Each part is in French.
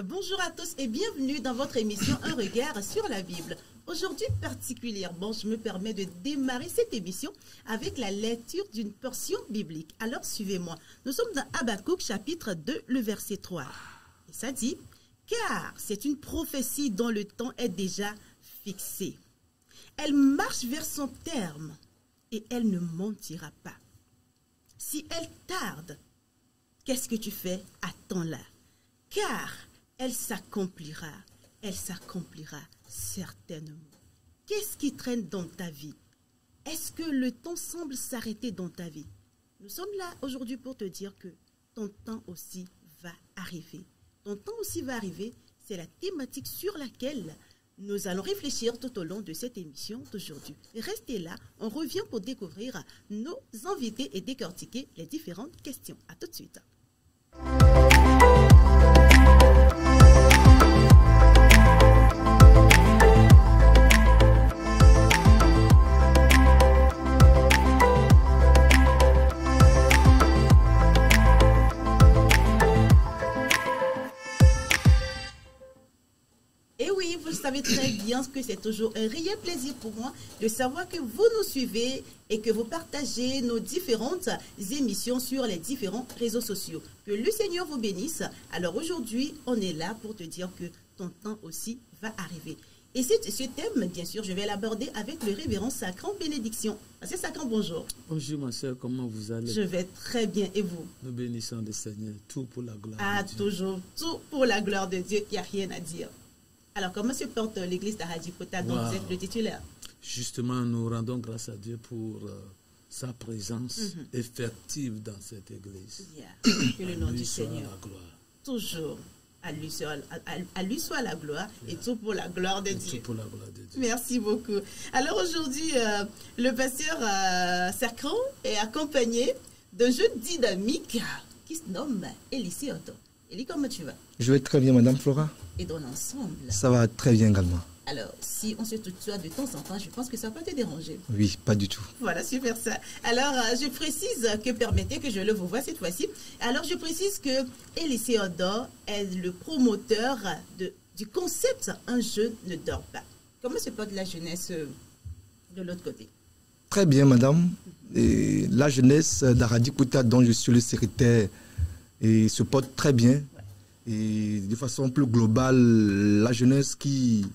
Bonjour à tous et bienvenue dans votre émission Un regard sur la Bible. Aujourd'hui particulièrement, je me permets de démarrer cette émission avec la lecture d'une portion biblique. Alors suivez-moi. Nous sommes dans Habakkuk chapitre 2, le verset 3. Et ça dit, « Car c'est une prophétie dont le temps est déjà fixé. Elle marche vers son terme et elle ne mentira pas. Si elle tarde, qu'est-ce que tu fais? Attends-la. Car elle s'accomplira certainement. » Qu'est-ce qui traîne dans ta vie? Est-ce que le temps semble s'arrêter dans ta vie? Nous sommes là aujourd'hui pour te dire que ton temps aussi va arriver. Ton temps aussi va arriver, c'est la thématique sur laquelle nous allons réfléchir tout au long de cette émission d'aujourd'hui. Restez là, on revient pour découvrir nos invités et décortiquer les différentes questions. À tout de suite. Vous savez très bien que c'est toujours un réel plaisir pour moi de savoir que vous nous suivez et que vous partagez nos différentes émissions sur les différents réseaux sociaux. Que le Seigneur vous bénisse. Alors aujourd'hui, on est là pour te dire que ton temps aussi va arriver. Et ce thème, bien sûr, je vais l'aborder avec le révérend Sacran Bénédiction. Pasteur Sacran, bonjour. Bonjour ma soeur, comment vous allez? Je vais très bien, et vous? Nous bénissons le Seigneur, tout pour la gloire de Dieu. Toujours, tout pour la gloire de Dieu, il n'y a rien à dire. Alors, comment se porte l'église d'Aradjikota dont vous êtes le titulaire? Justement, nous rendons grâce à Dieu pour sa présence effective dans cette église. Que le nom du Seigneur. La gloire. Toujours. À lui soit la gloire et tout pour la gloire de Dieu. Tout pour la gloire de Dieu. Merci beaucoup. Alors aujourd'hui, le pasteur Sacran est accompagné d'un jeune dynamique qui se nomme Elisée Otto. Elie, comment tu vas? Je vais très bien, Madame Flora. Et dans l'ensemble? Ça va très bien également. Alors, si on se tutoie de temps en temps, je pense que ça va pas te déranger. Oui, pas du tout. Voilà, super ça. Alors, je précise que, permettez que je le vous voie cette fois-ci. Alors, je précise que Elisée Otto est le promoteur du concept « Un jeune ne dort pas ». Comment se porte la jeunesse de l'autre côté? Très bien, Madame. Et la jeunesse d'Aradjikota, dont je suis le secrétaire, et se porte très bien. Et de façon plus globale, la jeunesse qui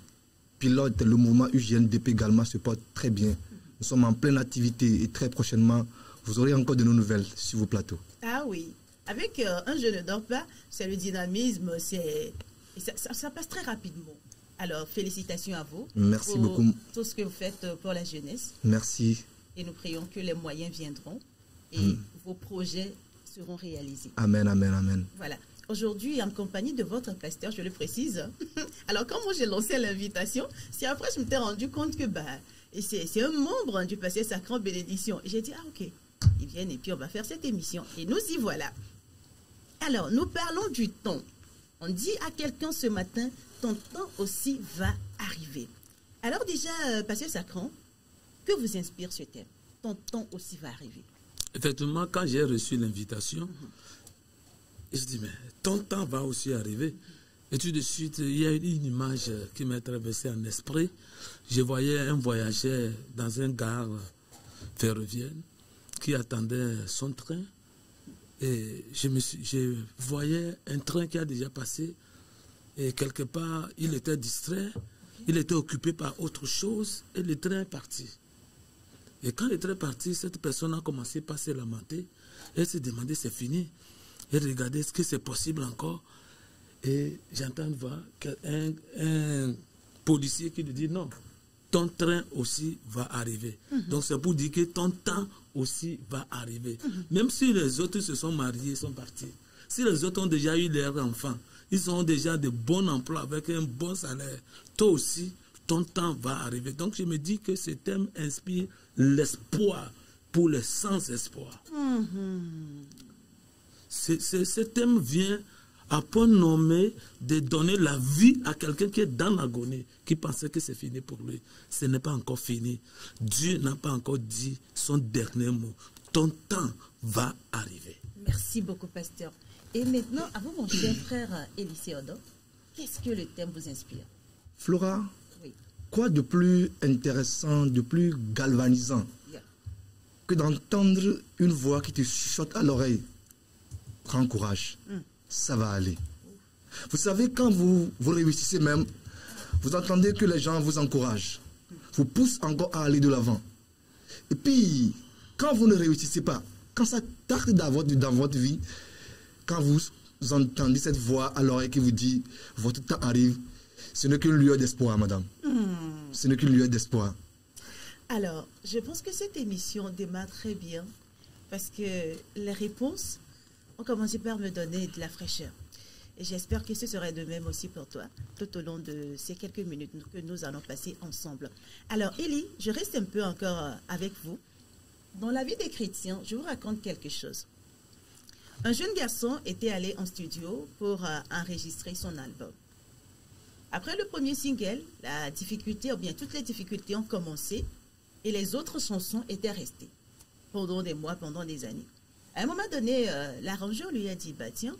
pilote le mouvement UJNDP également se porte très bien. Nous sommes en pleine activité et très prochainement, vous aurez encore de nos nouvelles sur vos plateaux. Ah oui, avec Un jeune ne dort pas, c'est le dynamisme, ça passe très rapidement. Alors, félicitations à vous. Merci pour beaucoup. Tout ce que vous faites pour la jeunesse. Merci. Et nous prions que les moyens viendront et vos projets seront réalisés. Amen, amen, amen. Voilà. Aujourd'hui, en compagnie de votre pasteur, je le précise. Alors, quand moi j'ai lancé l'invitation, c'est après je me suis rendu compte que c'est un membre du pasteur Sacran Bénédiction. Et j'ai dit, ah ok, ils viennent et puis on va faire cette émission. Et nous y voilà. Alors, nous parlons du temps. On dit à quelqu'un ce matin, ton temps aussi va arriver. Alors déjà, pasteur Sacran, que vous inspire ce thème? Ton temps aussi va arriver. Effectivement, quand j'ai reçu l'invitation, je dis, mais ton temps va aussi arriver. Et tout de suite, il y a une image qui m'a traversé en esprit. Je voyais un voyageur dans une gare ferroviaire qui attendait son train. Et je voyais un train qui a déjà passé. Et quelque part, il était distrait. Il était occupé par autre chose. Et le train est parti. Et quand le train est parti, cette personne a commencé par se lamenter. Elle s'est demandé, c'est fini. Et regardez, est-ce que c'est possible encore? Et j'entends voir un policier qui lui dit non, ton train aussi va arriver. Donc c'est pour dire que ton temps aussi va arriver. Même si les autres se sont mariés, sont partis. Si les autres ont déjà eu leurs enfants, ils ont déjà de bons emplois avec un bon salaire. Toi aussi, ton temps va arriver. Donc je me dis que ce thème inspire l'espoir pour les sans-espoir. Ce thème vient à point nommé de donner la vie à quelqu'un qui est dans l'agonie, qui pensait que c'est fini pour lui. Ce n'est pas encore fini. Dieu n'a pas encore dit son dernier mot. Ton temps va arriver. Merci beaucoup, pasteur. Et maintenant, à vous, mon cher frère Elisée Otto, qu'est-ce que le thème vous inspire? Flora, Oui. quoi de plus intéressant, de plus galvanisant Yeah. que d'entendre une voix qui te chuchote à l'oreille? Prends courage, ça va aller. Vous savez, quand vous réussissez même, vous entendez que les gens vous encouragent, vous poussent encore à aller de l'avant. Et puis, quand vous ne réussissez pas, quand ça tarde dans votre vie, quand vous entendez cette voix à l'oreille qui vous dit « votre temps arrive », ce n'est qu'une lueur d'espoir, madame. Ce n'est qu'une lueur d'espoir. Alors, je pense que cette émission démarre très bien parce que les réponses ont commencé par me donner de la fraîcheur. Et j'espère que ce serait de même aussi pour toi tout au long de ces quelques minutes que nous allons passer ensemble. Alors, Élie, je reste un peu encore avec vous. Dans la vie des chrétiens, je vous raconte quelque chose. Un jeune garçon était allé en studio pour enregistrer son album. Après le premier single, la difficulté, ou bien toutes les difficultés ont commencé et les autres chansons étaient restées pendant des mois, pendant des années. À un moment donné, l'arrangeur lui a dit, bah tiens,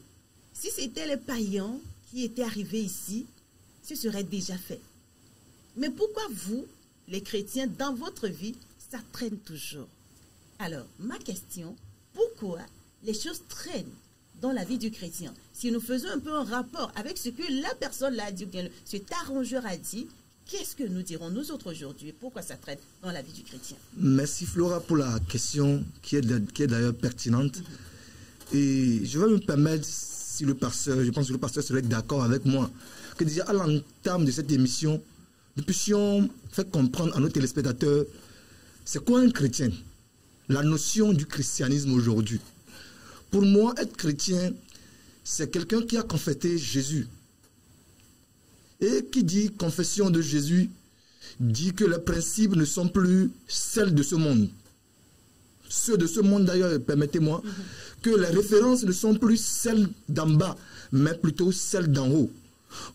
si c'était les païens qui étaient arrivés ici, ce serait déjà fait. Mais pourquoi vous, les chrétiens, dans votre vie, ça traîne toujours? Alors, ma question, pourquoi les choses traînent dans la vie du chrétien? Si nous faisons un peu un rapport avec ce que la personne l'a dit, ou bien cet arrangeur a dit, qu'est-ce que nous dirons nous autres aujourd'hui? Pourquoi ça traîne dans la vie du chrétien? Merci Flora pour la question qui est d'ailleurs pertinente. Et je vais me permettre, si le pasteur, je pense que le pasteur serait d'accord avec moi, que déjà à l'entame de cette émission, nous puissions faire comprendre à nos téléspectateurs c'est quoi un chrétien, la notion du christianisme aujourd'hui. Pour moi, être chrétien, c'est quelqu'un qui a confessé Jésus. Et qui dit confession de Jésus, dit que les principes ne sont plus celles de ce monde. Ceux de ce monde d'ailleurs, permettez-moi, que les références ne sont plus celles d'en bas, mais plutôt celles d'en haut.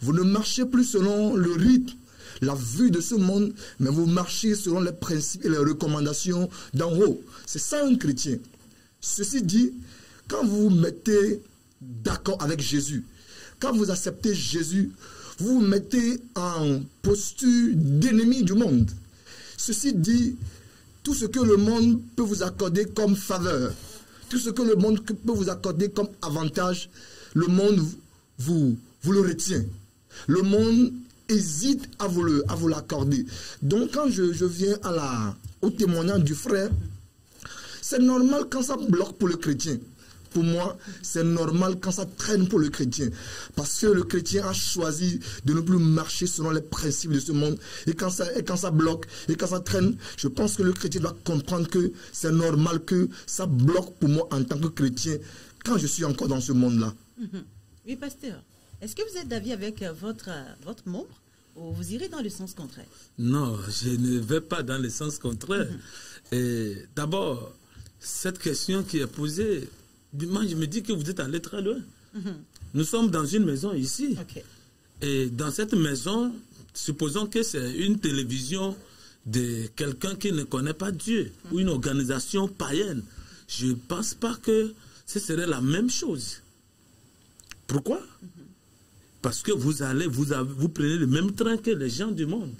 Vous ne marchez plus selon le rythme, la vue de ce monde, mais vous marchez selon les principes et les recommandations d'en haut. C'est ça un chrétien. Ceci dit, quand vous vous mettez d'accord avec Jésus, quand vous acceptez Jésus, vous vous mettez en posture d'ennemi du monde. Ceci dit, tout ce que le monde peut vous accorder comme faveur, tout ce que le monde peut vous accorder comme avantage, le monde vous le retient. Le monde hésite à vous l'accorder. Donc quand je viens au témoignage du frère, c'est normal quand ça bloque pour le chrétien. Pour moi, c'est normal quand ça traîne pour le chrétien. Parce que le chrétien a choisi de ne plus marcher selon les principes de ce monde. Et quand ça bloque, et quand ça traîne, je pense que le chrétien doit comprendre que c'est normal que ça bloque pour moi en tant que chrétien quand je suis encore dans ce monde-là. Oui, pasteur. Est-ce que vous êtes d'avis avec votre membre ou vous irez dans le sens contraire? Non, je ne vais pas dans le sens contraire. Et d'abord, cette question qui est posée, moi, je me dis que vous êtes allé très loin. Nous sommes dans une maison ici. Okay. Et dans cette maison, supposons que c'est une télévision de quelqu'un qui ne connaît pas Dieu ou une organisation païenne. Je ne pense pas que ce serait la même chose. Pourquoi? Parce que vous prenez le même train que les gens du monde.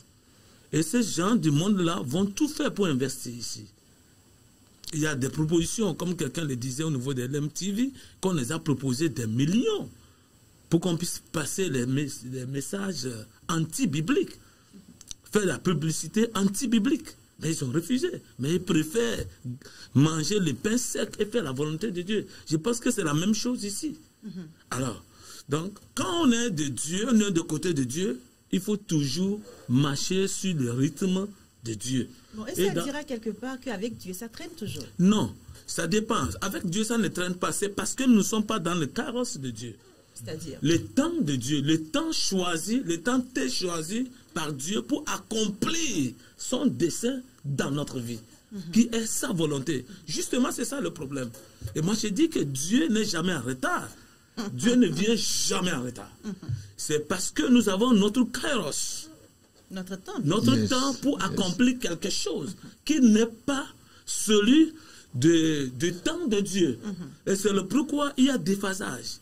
Et ces gens du monde-là vont tout faire pour investir ici. Il y a des propositions, comme quelqu'un le disait au niveau de l'MTV, qu'on les a proposé des millions pour qu'on puisse passer les messages anti-bibliques, faire la publicité anti-biblique. Mais ils ont refusé. Mais ils préfèrent manger le pain sec et faire la volonté de Dieu. Je pense que c'est la même chose ici. Alors, donc, quand on est de Dieu, on est de côté de Dieu, il faut toujours marcher sur le rythme de Dieu. Bon, et ça dira quelque part qu'avec Dieu, ça traîne toujours? Non, ça dépend. Avec Dieu, ça ne traîne pas. C'est parce que nous ne sommes pas dans le carrosse de Dieu. C'est-à-dire? Le temps de Dieu, le temps choisi, le temps est choisi par Dieu pour accomplir son dessein dans notre vie, qui est sa volonté. Justement, c'est ça le problème. Et moi, je dis que Dieu n'est jamais en retard. Dieu ne vient jamais en retard. C'est parce que nous avons notre kairos. Notre temps pour accomplir quelque chose qui n'est pas celui du temps de Dieu. Et c'est le pourquoi il y a déphasage.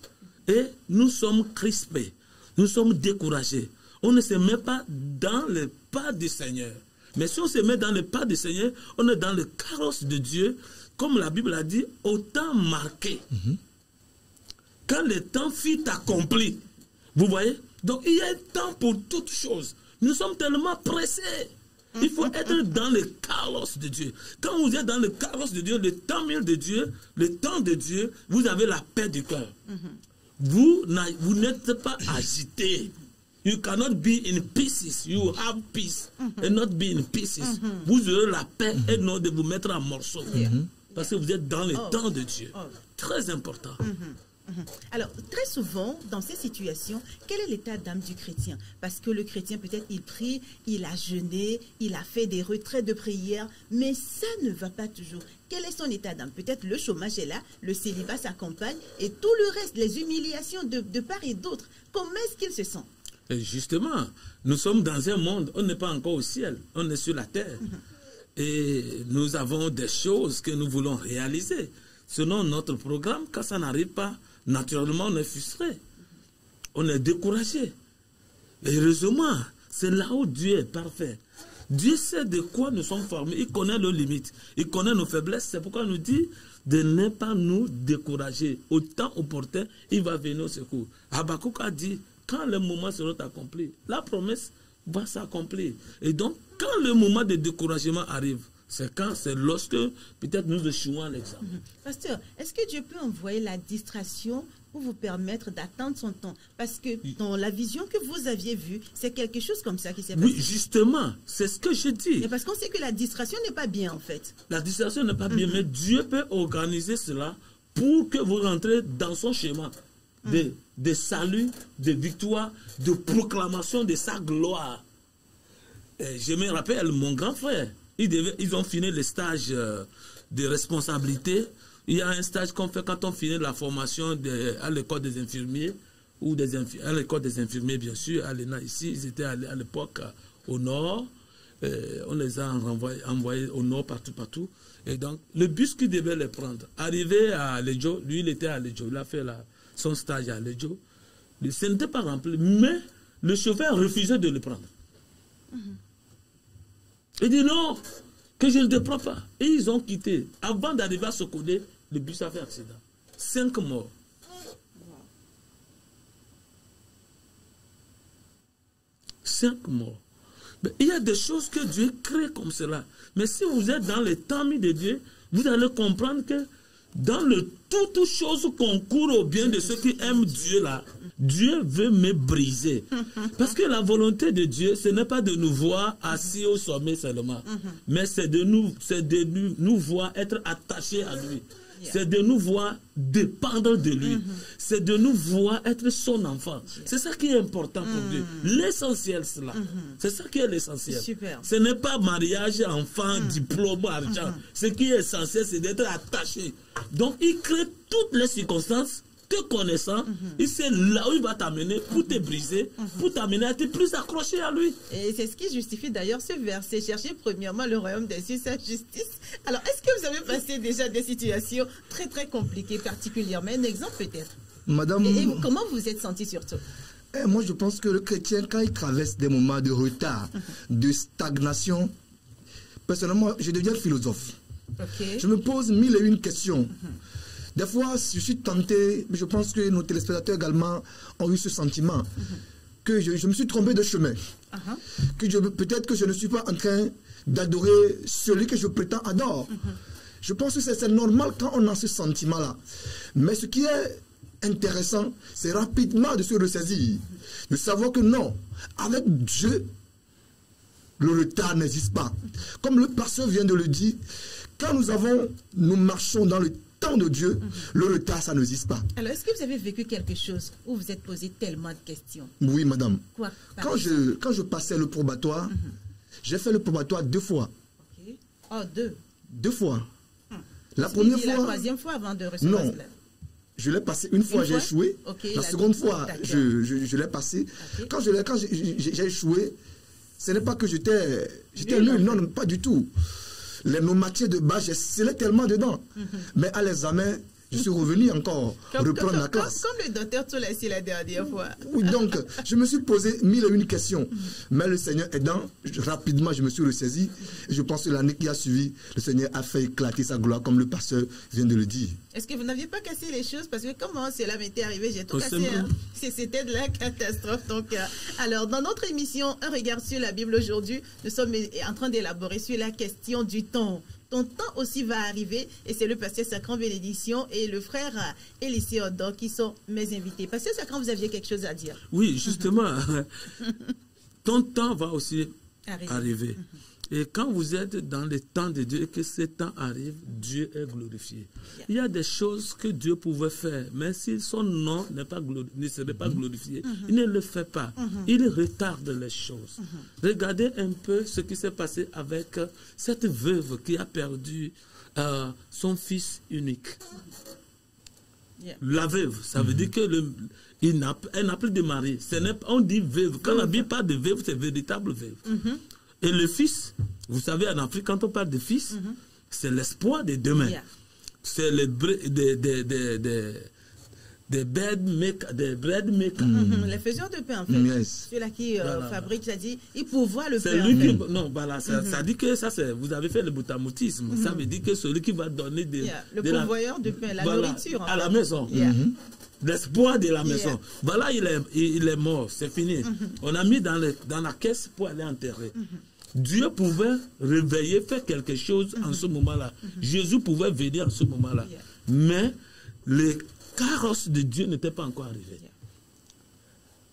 Et nous sommes crispés. nous sommes découragés. On ne se met pas dans le pas du Seigneur. Mais si on se met dans le pas du Seigneur, on est dans le carrosse de Dieu, comme la Bible a dit, au temps marqué. Quand le temps fut accompli. Vous voyez? Donc il y a un temps pour toutes choses. Nous sommes tellement pressés. Il faut être dans le carrosse de Dieu. Quand vous êtes dans le carrosse de Dieu, le temps de Dieu, le temps de Dieu, vous avez la paix du cœur. Vous n'êtes pas agité. You cannot be in pieces. You have peace and not be in pieces. Vous aurez la paix et non de vous mettre en morceaux. Parce que vous êtes dans le temps de Dieu. Très important. Alors, très souvent, dans ces situations, quel est l'état d'âme du chrétien? Parce que le chrétien, peut-être, il prie, il a jeûné, il a fait des retraits de prière, mais ça ne va pas toujours. Quel est son état d'âme? Peut-être le chômage est là, le célibat s'accompagne, et tout le reste, les humiliations de part et d'autre. Comment est-ce qu'il se sent? Et justement, nous sommes dans un monde, on n'est pas encore au ciel, on est sur la terre. Et nous avons des choses que nous voulons réaliser. Selon notre programme, quand ça n'arrive pas, naturellement, on est frustré. On est découragé. Et heureusement, c'est là où Dieu est parfait. Dieu sait de quoi nous sommes formés. Il connaît nos limites. Il connaît nos faiblesses. C'est pourquoi il nous dit de ne pas nous décourager. Au temps opportun, il va venir au secours. Habakkuk a dit, quand le moment sera accompli, la promesse va s'accomplir. Et donc, quand le moment de découragement arrive, c'est lorsque peut-être nous échouons à l'examen. Pasteur, est-ce que Dieu peut envoyer la distraction pour vous permettre d'attendre son temps? Parce que dans la vision que vous aviez vue, c'est quelque chose comme ça qui s'est passé. Oui, justement, c'est ce que je dis. Mais parce qu'on sait que la distraction n'est pas bien, en fait. La distraction n'est pas bien, mais Dieu peut organiser cela pour que vous rentrez dans son schéma de salut, de victoire, de proclamation de sa gloire. Et je me rappelle, mon grand frère, ils ont fini le stage de responsabilité. Il y a un stage qu'on fait quand on finit la formation à l'école des infirmiers, ou à l'école des infirmiers, bien sûr, à l'ENA ici. Ils étaient à l'époque au nord. On les a envoyés au nord, partout. Et donc, le bus qui devait les prendre, arrivé à Lejo, lui, il était à Lejo. Il a fait son stage à Lejo. Ce n'était pas rempli, mais le chauffeur refusait de le prendre. Il dit non, que je ne le prends pas. Et ils ont quitté. Avant d'arriver à Sokodé, le bus a fait accident. 5 morts. Mais il y a des choses que Dieu crée comme cela. Mais si vous êtes dans le temps de Dieu, vous allez comprendre que dans toutes choses concourent au bien de ceux qui aiment Dieu là. Dieu veut me briser. Parce que la volonté de Dieu, ce n'est pas de nous voir assis au sommet seulement. Mais c'est de nous voir être attachés à lui. C'est de nous voir dépendre de lui. C'est de nous voir être son enfant. C'est ça qui est important pour Dieu. L'essentiel, c'est là. C'est ça qui est l'essentiel. Ce n'est pas mariage, enfant, diplôme, argent. Ce qui est essentiel, c'est d'être attaché. Donc, il crée toutes les circonstances. Te connaissant, il sait là où il va t'amener pour te briser, pour t'amener à être plus accroché à lui. Et c'est ce qui justifie d'ailleurs ce verset. Cherchez premièrement le royaume des cieux, sa justice. Alors, est-ce que vous avez passé déjà des situations très très compliquées, particulièrement? Un exemple peut-être. Madame... Et comment vous vous êtes senti surtout? Moi, je pense que le chrétien, quand il traverse des moments de retard, de stagnation, personnellement, je deviens philosophe. Je me pose 1001 questions. Des fois, je suis tenté, mais je pense que nos téléspectateurs également ont eu ce sentiment, que je me suis trompé de chemin. Peut-être que je ne suis pas en train d'adorer celui que je prétends adore. Je pense que c'est normal quand on a ce sentiment-là. Mais ce qui est intéressant, c'est rapidement de se ressaisir, de savoir que non, avec Dieu, le retard n'existe pas. Comme le pasteur vient de le dire, quand nous marchons dans le temps de Dieu, le retard, ça n'existe pas. Alors, est-ce que vous avez vécu quelque chose où vous êtes posé tellement de questions? Oui, madame. Quoi? Quand je passais le probatoire, j'ai fait le probatoire 2 fois. Oh, 2? 2 fois. La première fois... La troisième fois avant de recevoir cela? Je l'ai passé une fois, j'ai échoué. La seconde fois, je l'ai passé. Quand j'ai échoué, ce n'est pas que j'étais nul, non, pas du tout. Nos matières de base, j'ai scellé tellement dedans. Mais à l'examen, Je suis revenu encore reprendre la classe. Comme le docteur Tolassi la dernière fois. Oui, donc, je me suis posé 1001 questions. Mais le Seigneur aidant, rapidement, je me suis ressaisi. Et je pense que l'année qui a suivi, le Seigneur a fait éclater sa gloire, comme le pasteur vient de le dire. Est-ce que vous n'aviez pas cassé les choses? Parce que comment cela m'était arrivé, j'ai tout cassé. Hein. C'était de la catastrophe. Donc, alors, dans notre émission Un regard sur la Bible aujourd'hui, nous sommes en train d'élaborer sur la question du temps. Ton temps aussi va arriver et c'est le pasteur Sacran Bénédiction et le frère Elisée Odor qui sont mes invités. Pasteur Sacran, vous aviez quelque chose à dire? Oui, justement, ton temps va aussi arriver. Et quand vous êtes dans le temps de Dieu et que ce temps arrive, Dieu est glorifié. Il y a des choses que Dieu pouvait faire, mais si son nom ne serait pas glorifié, il ne le fait pas. Il retarde les choses. Regardez un peu ce qui s'est passé avec cette veuve qui a perdu son fils unique. La veuve, ça veut dire qu'elle n'a plus de mari. On dit veuve. Quand on dit pas de veuve, c'est véritable veuve. Et le fils, vous savez, en Afrique, quand on parle de fils, c'est l'espoir de demain. C'est des bread makers. Les faiseurs de pain, en fait. Celui-là qui fabrique, ça dit, il pourvoit le pain. Non, voilà, ça dit que ça, vous avez fait le boutamoutisme. Ça veut dire que celui qui va donner le pourvoyeur de pain, la nourriture. À la maison. L'espoir de la maison. Voilà, il est mort, c'est fini. On a mis dans la caisse pour aller enterrer. Dieu pouvait réveiller, faire quelque chose en ce moment-là. Jésus pouvait venir en ce moment-là. Mais les carrosses de Dieu n'étaient pas encore arrivés.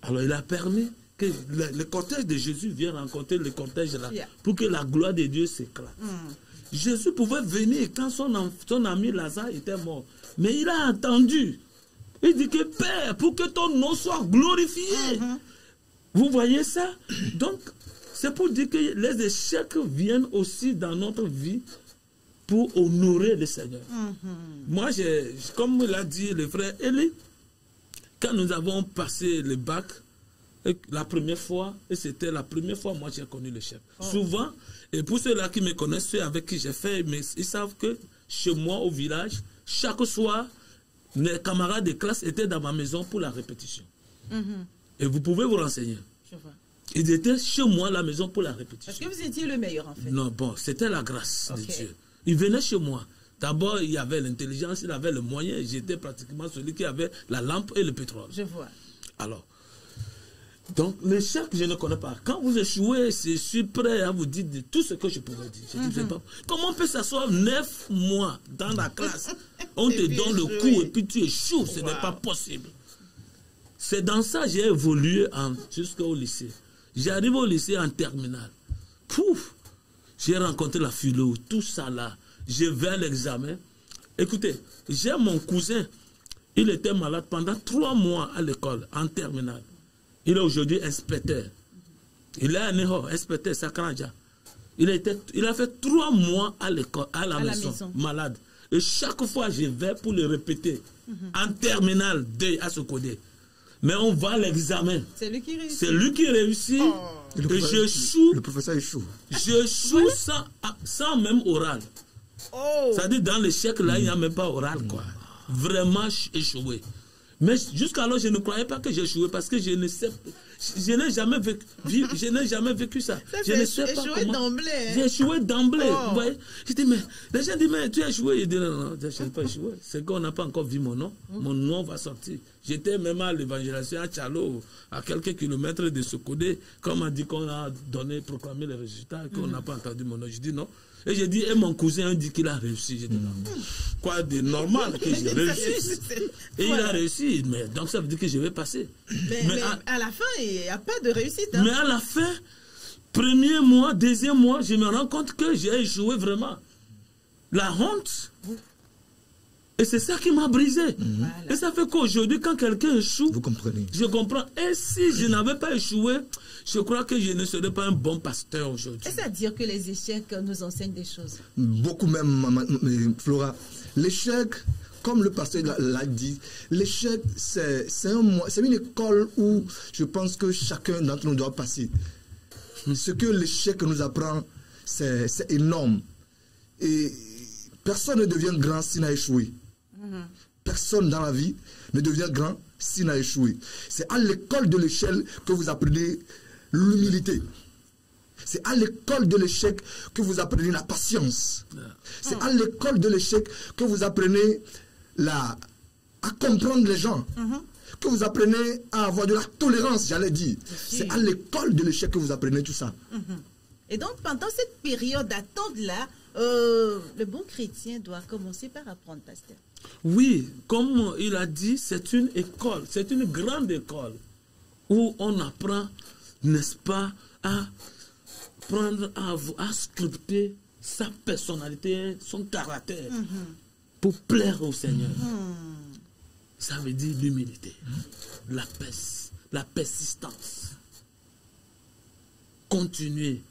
Alors il a permis que le cortège de Jésus vienne rencontrer le cortège là pour que la gloire de Dieu s'éclate. Jésus pouvait venir quand son ami Lazare était mort. Mais il a entendu. Il dit que Père, pour que ton nom soit glorifié. Vous voyez ça? Donc, c'est pour dire que les échecs viennent aussi dans notre vie pour honorer le Seigneur. Moi, comme l'a dit le frère Eli, quand nous avons passé le bac, la première fois, et c'était la première fois, moi j'ai connu l'échec. Souvent, et pour ceux-là qui me connaissent, ceux avec qui j'ai fait, mais ils savent que chez moi au village, chaque soir, mes camarades de classe étaient dans ma maison pour la répétition. Et vous pouvez vous renseigner. Je vois. Ils étaient chez moi à la maison pour la répétition. Parce que vous étiez le meilleur en fait. Non, bon, c'était la grâce de Dieu. Ils venaient chez moi. D'abord, il y avait l'intelligence, il avait le moyen. J'étais pratiquement celui qui avait la lampe et le pétrole. Je vois. Alors, donc l'échec, je ne connais pas. Quand vous échouez, je suis prêt à vous dire de tout ce que je pourrais dire. Je dis, pas, comment on peut s'asseoir 9 mois dans la classe? On te donne le coup et puis tu échoues. Ce n'est pas possible. C'est dans ça que j'ai évolué jusqu'au lycée. J'arrive au lycée en terminale. Pouf! J'ai rencontré la philo, tout ça là. Je vais à l'examen. Écoutez, j'ai mon cousin. Il était malade pendant 3 mois à l'école, en terminale. Il est aujourd'hui inspecteur. Il est à Neho, inspecteur Sakranja. Il a fait 3 mois à l'école, à la maison, malade. Et chaque fois, je vais pour le répéter. En terminale, à ce côté. Mais on va à l'examen. C'est lui qui réussit. C'est lui qui réussit. Et le professeur échoue. J'échoue sans même oral. C'est-à-dire, dans l'échec, là, il n'y a même pas oral, quoi. Vraiment échoué. Mais jusqu'alors, je ne croyais pas que j'échouais parce que je n'ai jamais vécu ça. Je ne sais pas comment. J'ai échoué d'emblée. Vous voyez? Je dis, mais les gens disent, mais tu as échoué. Il dit, non, je n'ai pas échoué. C'est qu'on n'a pas encore vu mon nom. Mon nom va sortir. J'étais même à l'évangélisation à Tchalo, à quelques kilomètres de Sokodé, comme on a dit qu'on a proclamé les résultats et qu'on n'a pas entendu mon nom. Je dis non. Et j'ai dit, et mon cousin dit qu'il a réussi. J'ai dit non. Quoi de normal que j'ai réussi. Et il a réussi. Mais donc ça veut dire que je vais passer. Mais à la fin, il n'y a pas de réussite. Hein? Mais à la fin, premier mois, deuxième mois, je me rends compte que j'ai échoué vraiment. La honte. Et c'est ça qui m'a brisé. Voilà. Et ça fait qu'aujourd'hui, quand quelqu'un échoue, vous comprenez. Je comprends. Et si je n'avais pas échoué, je crois que je ne serais pas un bon pasteur aujourd'hui. C'est-à-dire que les échecs nous enseignent des choses. Beaucoup même, Flora. L'échec, comme le pasteur l'a dit, l'échec, c'est une école où je pense que chacun d'entre nous doit passer. Ce que l'échec nous apprend, c'est énorme. Et personne ne devient grand s'il a échoué. personne dans la vie ne devient grand s'il a échoué. C'est à l'école de l'échec que vous apprenez l'humilité. C'est à l'école de l'échec que vous apprenez la patience. C'est à l'école de l'échec que vous apprenez à comprendre les gens. Que vous apprenez à avoir de la tolérance, j'allais dire. C'est à l'école de l'échec que vous apprenez tout ça. Et donc, pendant cette période d'attente-là, le bon chrétien doit commencer par apprendre, pasteur. Oui, comme il a dit, c'est une école, c'est une grande école où on apprend, n'est-ce pas, à prendre, à sculpter sa personnalité, son caractère, pour plaire au Seigneur. Ça veut dire l'humilité, la persistance. Continuer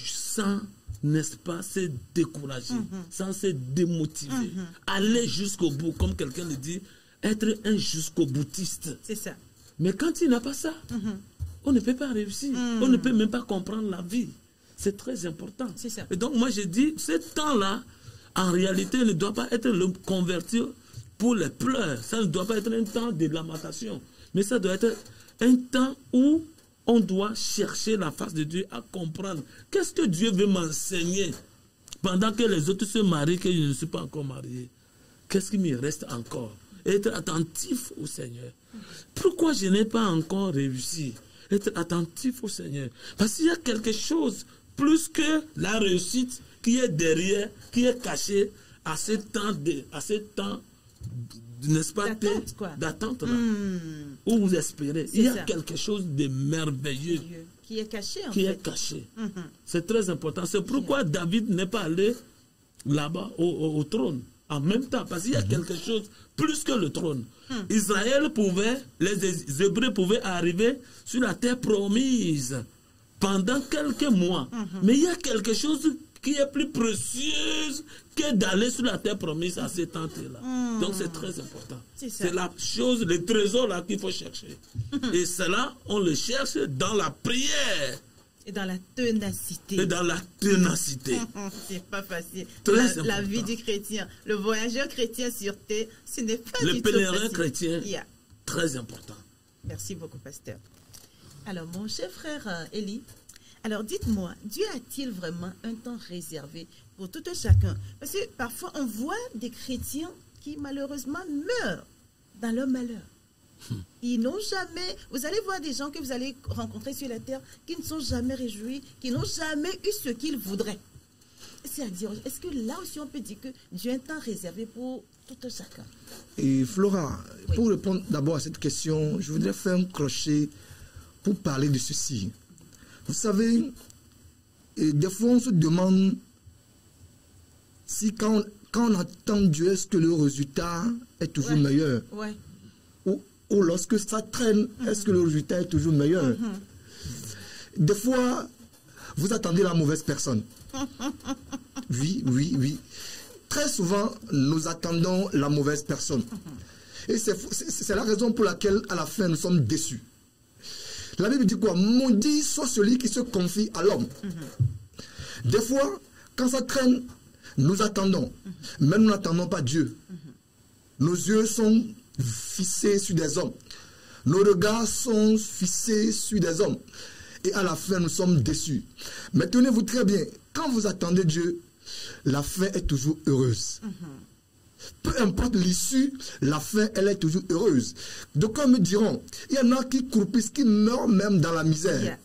sans, n'est-ce pas, se décourager, sans se démotiver. Aller jusqu'au bout, comme quelqu'un le dit, être un jusqu'au boutiste. C'est ça. Mais quand il n'a pas ça, on ne peut pas réussir. On ne peut même pas comprendre la vie. C'est très important. C'est ça. Et donc, moi, je dis, ce temps-là, en réalité, ne doit pas être le convertir pour les pleurs. Ça ne doit pas être un temps de lamentation. Mais ça doit être un temps où on doit chercher la face de Dieu à comprendre. Qu'est-ce que Dieu veut m'enseigner pendant que les autres se marient, que je ne suis pas encore marié? Qu'est-ce qui me reste encore? Être attentif au Seigneur. Pourquoi je n'ai pas encore réussi? Être attentif au Seigneur. Parce qu'il y a quelque chose plus que la réussite qui est derrière, qui est caché à ce temps, n'est-ce pas, d'attente là, où vous espérez. Il y a quelque chose de merveilleux qui est caché. C'est très important. C'est pourquoi David n'est pas allé là-bas au trône en même temps, parce qu'il y a quelque chose plus que le trône. Israël pouvait, les Hébreux pouvaient arriver sur la terre promise pendant quelques mois. Mais il y a quelque chose qui est plus précieuse que d'aller sur la terre promise à ces temps-là. Donc c'est très important. C'est la chose, le trésor là qu'il faut chercher. Et cela, on le cherche dans la prière. Et dans la ténacité. C'est pas facile. La vie du chrétien, le voyageur chrétien sur terre, ce n'est pas le du tout pèlerin facile. chrétien, très important. Merci beaucoup, pasteur. Alors, mon cher frère Élie, alors dites-moi, Dieu a-t-il vraiment un temps réservé pour tout un chacun? Parce que parfois, on voit des chrétiens qui malheureusement meurent dans leur malheur. Ils n'ont jamais... Vous allez voir des gens que vous allez rencontrer sur la terre qui ne sont jamais réjouis, qui n'ont jamais eu ce qu'ils voudraient. C'est-à-dire, est-ce que là aussi on peut dire que Dieu a un temps réservé pour tout un chacun? Et Flora, pour répondre d'abord à cette question, je voudrais faire un crochet pour parler de ceci. Vous savez, des fois on se demande si quand on attend Dieu, est-ce que le résultat est toujours meilleur? Ou lorsque ça traîne, est-ce que le résultat est toujours meilleur? Des fois, vous attendez la mauvaise personne. Oui. Très souvent, nous attendons la mauvaise personne. Et c'est la raison pour laquelle, à la fin, nous sommes déçus. La Bible dit quoi? Maudit soit celui qui se confie à l'homme. Des fois, quand ça traîne, nous attendons. Mais nous n'attendons pas Dieu. Nos yeux sont fixés sur des hommes. Nos regards sont fixés sur des hommes. Et à la fin, nous sommes déçus. Mais tenez-vous très bien, quand vous attendez Dieu, la fin est toujours heureuse. Peu importe l'issue, la fin, elle est toujours heureuse. Donc, comme me diront, il y en a qui croupissent, qui meurent même dans la misère,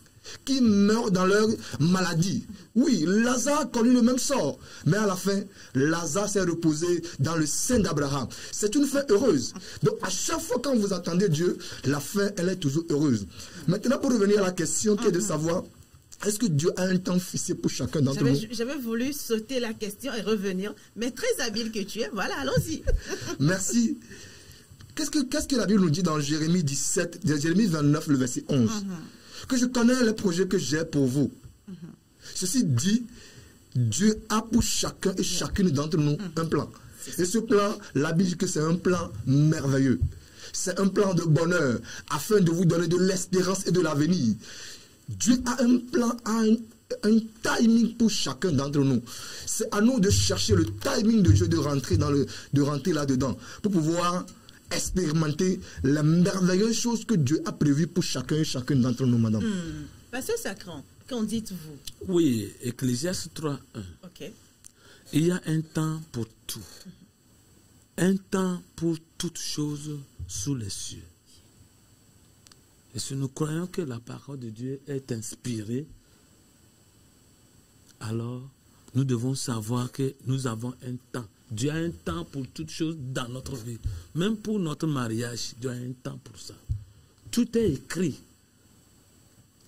qui meurent dans leur maladie. Oui, Lazare a connu le même sort. Mais à la fin, Lazare s'est reposé dans le sein d'Abraham. C'est une fin heureuse. Donc, à chaque fois quand vous attendez Dieu, la fin, elle est toujours heureuse. Maintenant, pour revenir à la question qui est de savoir, est-ce que Dieu a un temps fixé pour chacun d'entre nous? J'avais voulu sauter la question et revenir, mais très habile que tu es, voilà, allons-y. Merci. Qu'est-ce que la Bible nous dit dans Jérémie 29, le verset 11? Que je connais les projets que j'ai pour vous. Ceci dit, Dieu a pour chacun et chacune d'entre nous un plan. Et ce plan, la Bible dit que c'est un plan merveilleux. C'est un plan de bonheur, afin de vous donner de l'espérance et de l'avenir. Dieu a un plan, un timing pour chacun d'entre nous. C'est à nous de chercher le timing de Dieu, de rentrer là-dedans, pour pouvoir expérimenter la merveilleuse chose que Dieu a prévue pour chacun et chacune d'entre nous, madame. Pasteur Sacran, qu'en dites-vous? Oui, Ecclésiaste 3:1. Ok. Il y a un temps pour tout. Un temps pour toutes choses sous les cieux. Et si nous croyons que la parole de Dieu est inspirée, alors nous devons savoir que nous avons un temps. Dieu a un temps pour toutes choses dans notre vie. Même pour notre mariage, Dieu a un temps pour ça. Tout est écrit.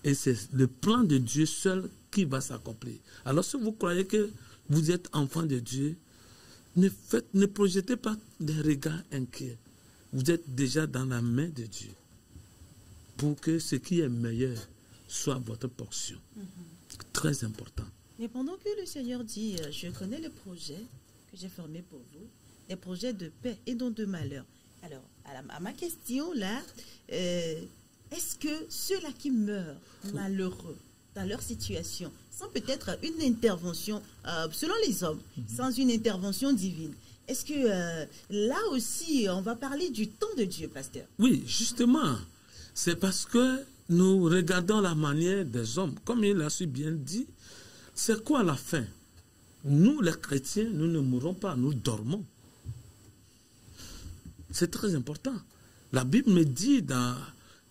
Et c'est le plan de Dieu seul qui va s'accomplir. Alors si vous croyez que vous êtes enfant de Dieu, ne projetez pas des regards inquiets. Vous êtes déjà dans la main de Dieu pour que ce qui est meilleur soit votre portion. Très important. Mais pendant que le Seigneur dit, je connais les projets que j'ai formés pour vous, des projets de paix et non de malheur. Alors, à ma question là, est-ce que ceux-là qui meurent malheureux dans leur situation, sans peut-être une intervention, selon les hommes, sans une intervention divine, est-ce que là aussi, on va parler du temps de Dieu, pasteur? Oui, justement, c'est parce que nous regardons la manière des hommes, comme il a si bien dit, c'est quoi la fin? Nous, les chrétiens, nous ne mourrons pas, nous dormons. C'est très important. La Bible me dit dans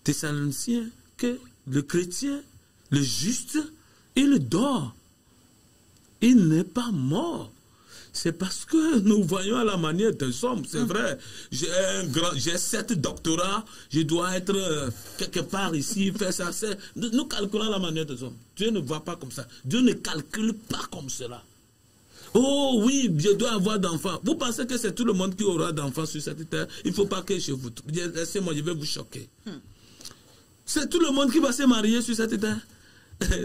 Thessaloniciens que le chrétien, le juste, il dort. Il n'est pas mort. C'est parce que nous voyons à la manière des hommes, c'est vrai. J'ai 7 doctorats, je dois être quelque part ici, faire ça. Nous calculons la manière des hommes. Dieu ne va pas comme ça. Dieu ne calcule pas comme cela. Oh oui, je dois avoir d'enfants. Vous pensez que c'est tout le monde qui aura d'enfants sur cette terre? Il ne faut pas que je vous... Laissez-moi, je vais vous choquer. C'est tout le monde qui va se marier sur cette terre?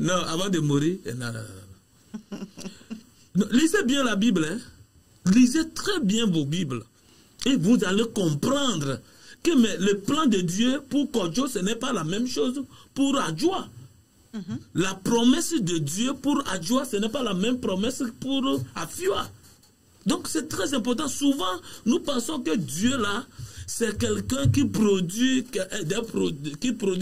Non, avant de mourir. Non, lisez bien la Bible. Hein? Lisez très bien vos Bibles. Et vous allez comprendre que le plan de Dieu pour Kodjo, ce n'est pas la même chose pour Adjoa. La promesse de Dieu pour Adjoa, ce n'est pas la même promesse pour Afioa. Donc c'est très important. Souvent, nous pensons que Dieu là, c'est quelqu'un qui produit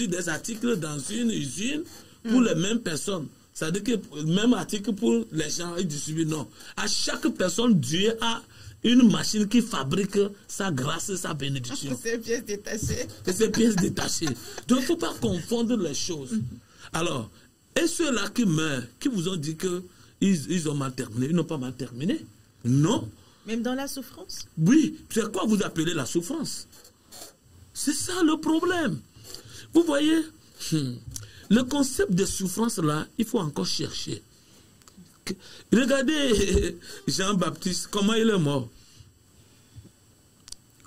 des articles dans une usine pour les mêmes personnes. C'est-à-dire que le même article pour les gens, ils distribuent. Non. À chaque personne, Dieu a une machine qui fabrique sa grâce, sa bénédiction. Ces pièces détachées. Et ces pièces détachées. Donc il ne faut pas confondre les choses. Alors, et ceux-là qui meurent, qui vous ont dit qu'ils ont mal terminé, ils n'ont pas mal terminé. Non. Même dans la souffrance? Oui. C'est quoi vous appelez la souffrance? C'est ça le problème. Vous voyez, le concept de souffrance là, il faut encore chercher. Regardez Jean-Baptiste, comment il est mort.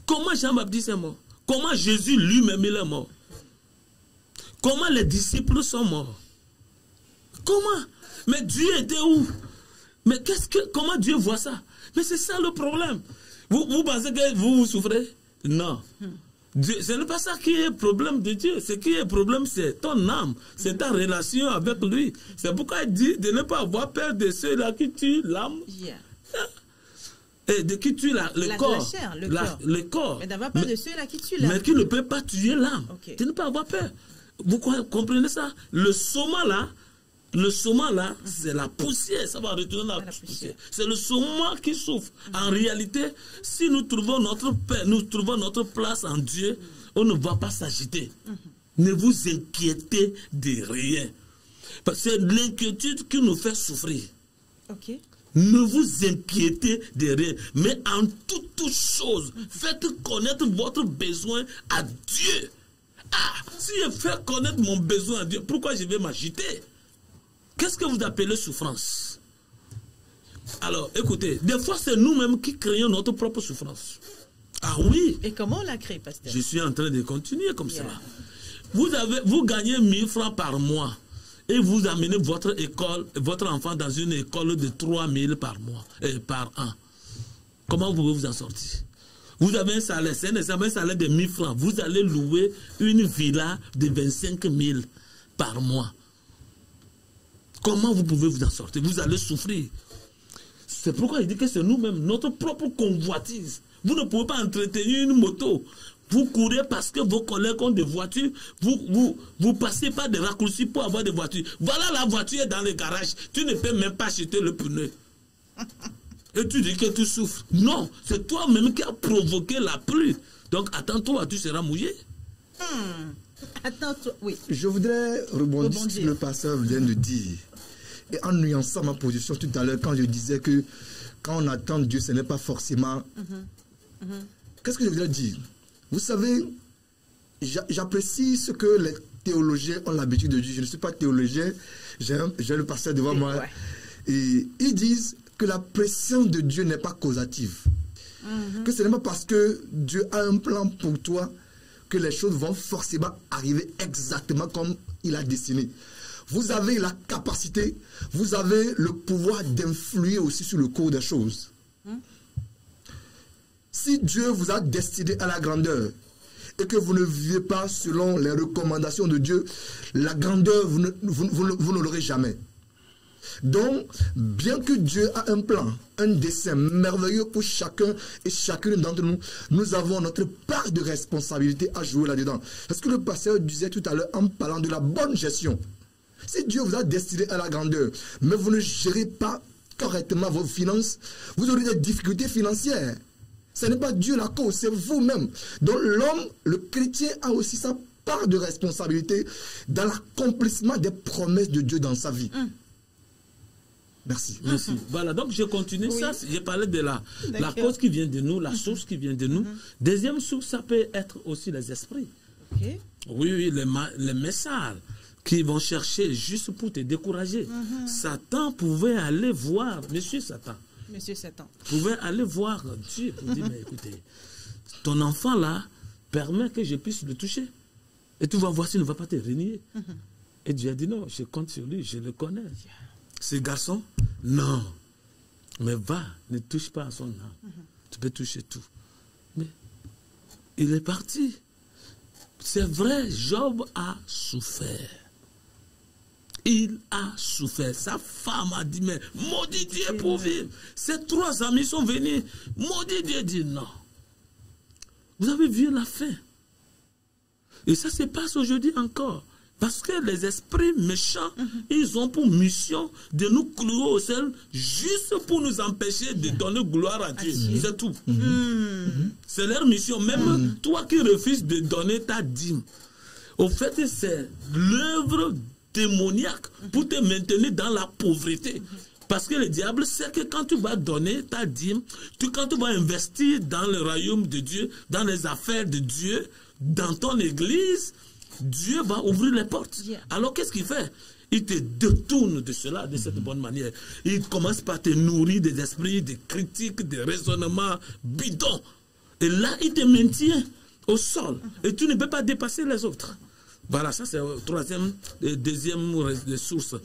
Comment Jean-Baptiste est mort? Comment Jésus lui-même il est mort? Comment les disciples sont morts? Comment? Mais Dieu était où? Mais comment Dieu voit ça? Mais c'est ça le problème. Vous pensez que vous souffrez? Non. Dieu, ce n'est pas ça qui est le problème de Dieu. Ce qui est le problème, c'est ton âme. C'est ta relation avec lui. C'est pourquoi il dit de ne pas avoir peur de ceux-là qui tuent l'âme. Et de qui tue le corps. La chair, le corps. Mais d'avoir peur de ceux-là qui tuent l'âme. Mais qui ne peut pas tuer l'âme. Okay. De ne pas avoir peur. Vous comprenez ça? Le soma là, c'est la poussière, ça va retourner la poussière. C'est le soma qui souffre. En réalité, si nous trouvons notre paix, nous trouvons notre place en Dieu, on ne va pas s'agiter. Ne vous inquiétez de rien. Parce que c'est l'inquiétude qui nous fait souffrir. Ok. Ne vous inquiétez de rien, mais en toute chose, faites connaître votre besoin à Dieu. Ah, si je fais connaître mon besoin à Dieu, pourquoi je vais m'agiter? Qu'est-ce que vous appelez souffrance? Alors, écoutez, des fois, c'est nous-mêmes qui créons notre propre souffrance. Ah oui. Et comment on la crée, pasteur? Je suis en train de continuer comme cela. Vous gagnez 1000 francs par mois et vous amenez votre enfant dans une école de 3000 par mois, par an. Comment vous pouvez vous en sortir? Vous avez un salaire, c'est un salaire de 1000 francs. Vous allez louer une villa de 25 000 par mois. Comment vous pouvez vous en sortir? Vous allez souffrir. C'est pourquoi il dit que c'est nous-mêmes, notre propre convoitise. Vous ne pouvez pas entretenir une moto. Vous courez parce que vos collègues ont des voitures. Vous passez par des raccourcis pour avoir des voitures. Voilà, la voiture est dans le garage. Tu ne peux même pas acheter le pneu. Et tu dis que tu souffres. Non, c'est toi-même qui as provoqué la pluie. Donc attends-toi, tu seras mouillé. Attends-toi, oui. Je voudrais rebondir sur ce que le pasteur vient de dire. Et en nuançant ma position tout à l'heure, quand je disais que quand on attend Dieu, ce n'est pas forcément... Qu'est-ce que je voudrais dire? Vous savez, j'apprécie ce que les théologiens ont l'habitude de dire. Je ne suis pas théologien, j'ai le pasteur devant moi. Ouais. Et ils disent que la pression de Dieu n'est pas causative. Que ce n'est pas parce que Dieu a un plan pour toi que les choses vont forcément arriver exactement comme il a dessiné. Vous avez la capacité, vous avez le pouvoir d'influer aussi sur le cours des choses. Si Dieu vous a destiné à la grandeur et que vous ne vivez pas selon les recommandations de Dieu, la grandeur, vous ne l'aurez jamais. Donc, bien que Dieu a un plan, un dessein merveilleux pour chacun et chacune d'entre nous, nous avons notre part de responsabilité à jouer là-dedans. Parce que le pasteur disait tout à l'heure en parlant de la bonne gestion. Si Dieu vous a destiné à la grandeur, mais vous ne gérez pas correctement vos finances, vous aurez des difficultés financières. Ce n'est pas Dieu la cause, c'est vous-même. Donc l'homme, le chrétien, a aussi sa part de responsabilité dans l'accomplissement des promesses de Dieu dans sa vie. Merci. Merci. Voilà, donc je continue ça. J'ai parlé de la cause qui vient de nous, la source qui vient de nous. Deuxième source, ça peut être aussi les esprits. Oui, les messages qui vont chercher juste pour te décourager. Satan pouvait aller voir, Monsieur Satan. Pouvait aller voir Dieu pour dire, mais écoutez, ton enfant là permet que je puisse le toucher. Et tu vas voir s'il ne va pas te renier. Et Dieu a dit non, je compte sur lui, je le connais. Ce garçon, non. Mais va, ne touche pas à son âme. Tu peux toucher tout. Mais il est parti. C'est vrai, Job a souffert. Il a souffert. Sa femme a dit, mais maudit Dieu pour vivre. Ses 3 amis sont venus. Maudit Dieu dit non. Vous avez vu la fin. Et ça se passe aujourd'hui encore. Parce que les esprits méchants, ils ont pour mission de nous clouer au sol juste pour nous empêcher de donner gloire à Dieu. C'est tout. C'est leur mission. Même toi qui refuses de donner ta dîme, au fait, c'est l'œuvre démoniaque pour te maintenir dans la pauvreté. Parce que le diable sait que quand tu vas donner ta dîme, quand tu vas investir dans le royaume de Dieu, dans les affaires de Dieu, dans ton église, Dieu va ouvrir les portes. Alors qu'est-ce qu'il fait? Il te détourne de cela, de cette bonne manière. Il commence par te nourrir des esprits, des critiques, des raisonnements bidons. Et là, il te maintient au sol. Et tu ne peux pas dépasser les autres. Voilà, ça c'est la deuxième source.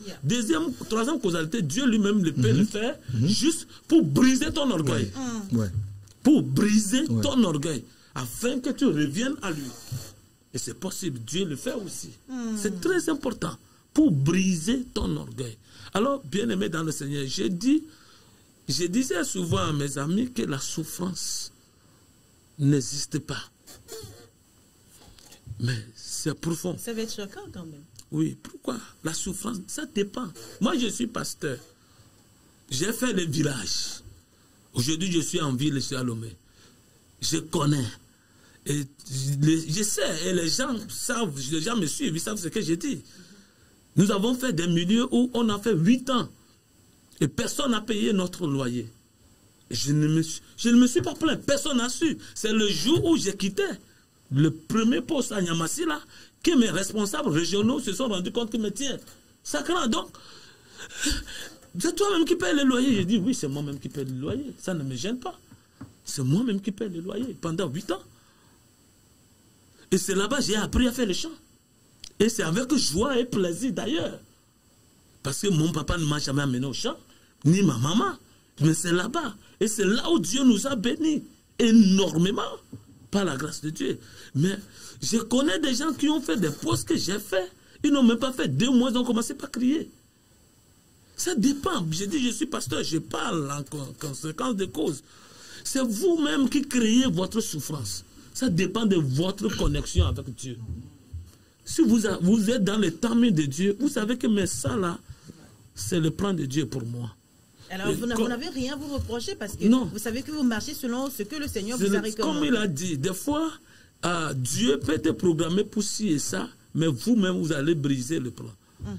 Troisième causalité, Dieu lui-même peut le faire juste pour briser ton orgueil. Pour briser ton orgueil, afin que tu reviennes à lui. Et c'est possible, Dieu le fait aussi. C'est très important pour briser ton orgueil. Alors, bien-aimé dans le Seigneur, je disais souvent à mes amis que la souffrance n'existe pas. Mais c'est profond. Ça va être choquant quand même. Oui, pourquoi? La souffrance, ça dépend. Moi, je suis pasteur. J'ai fait les villages. Aujourd'hui, je suis en ville, je suis à Lomé. Je connais. Et je sais, et les gens savent, les gens me suivent, ils savent ce que je dis. Nous avons fait des milieux où on a fait 8 ans. Et personne n'a payé notre loyer. Je ne me suis pas plaint, personne n'a su. C'est le jour où j'ai quitté le premier poste à Niamassi, là, que mes responsables régionaux se sont rendus compte que, mais tiens, ça craint donc. C'est toi-même qui paye le loyer. J'ai dit, oui, c'est moi-même qui paye le loyer. Ça ne me gêne pas. C'est moi-même qui paye le loyer pendant 8 ans. Et c'est là-bas que j'ai appris à faire le chant. Et c'est avec joie et plaisir d'ailleurs. Parce que mon papa ne m'a jamais amené au chant, ni ma maman. Mais c'est là-bas. Et c'est là où Dieu nous a bénis énormément. Par la grâce de Dieu. Mais je connais des gens qui ont fait des postes que j'ai fait. Ils n'ont même pas fait 2 mois, ils ont commencé par crier. Ça dépend. J'ai dit, je suis pasteur, je parle en conséquence de cause. C'est vous-même qui créez votre souffrance. Ça dépend de votre connexion avec Dieu. Si vous êtes dans le timing de Dieu, vous savez que mais ça là, c'est le plan de Dieu pour moi. Alors vous n'avez rien à vous reprocher parce que vous savez que vous marchez selon ce que le Seigneur vous a recommandé. Comme il a dit, des fois, Dieu peut te programmer pour ci et ça, mais vous-même, vous allez briser le plan.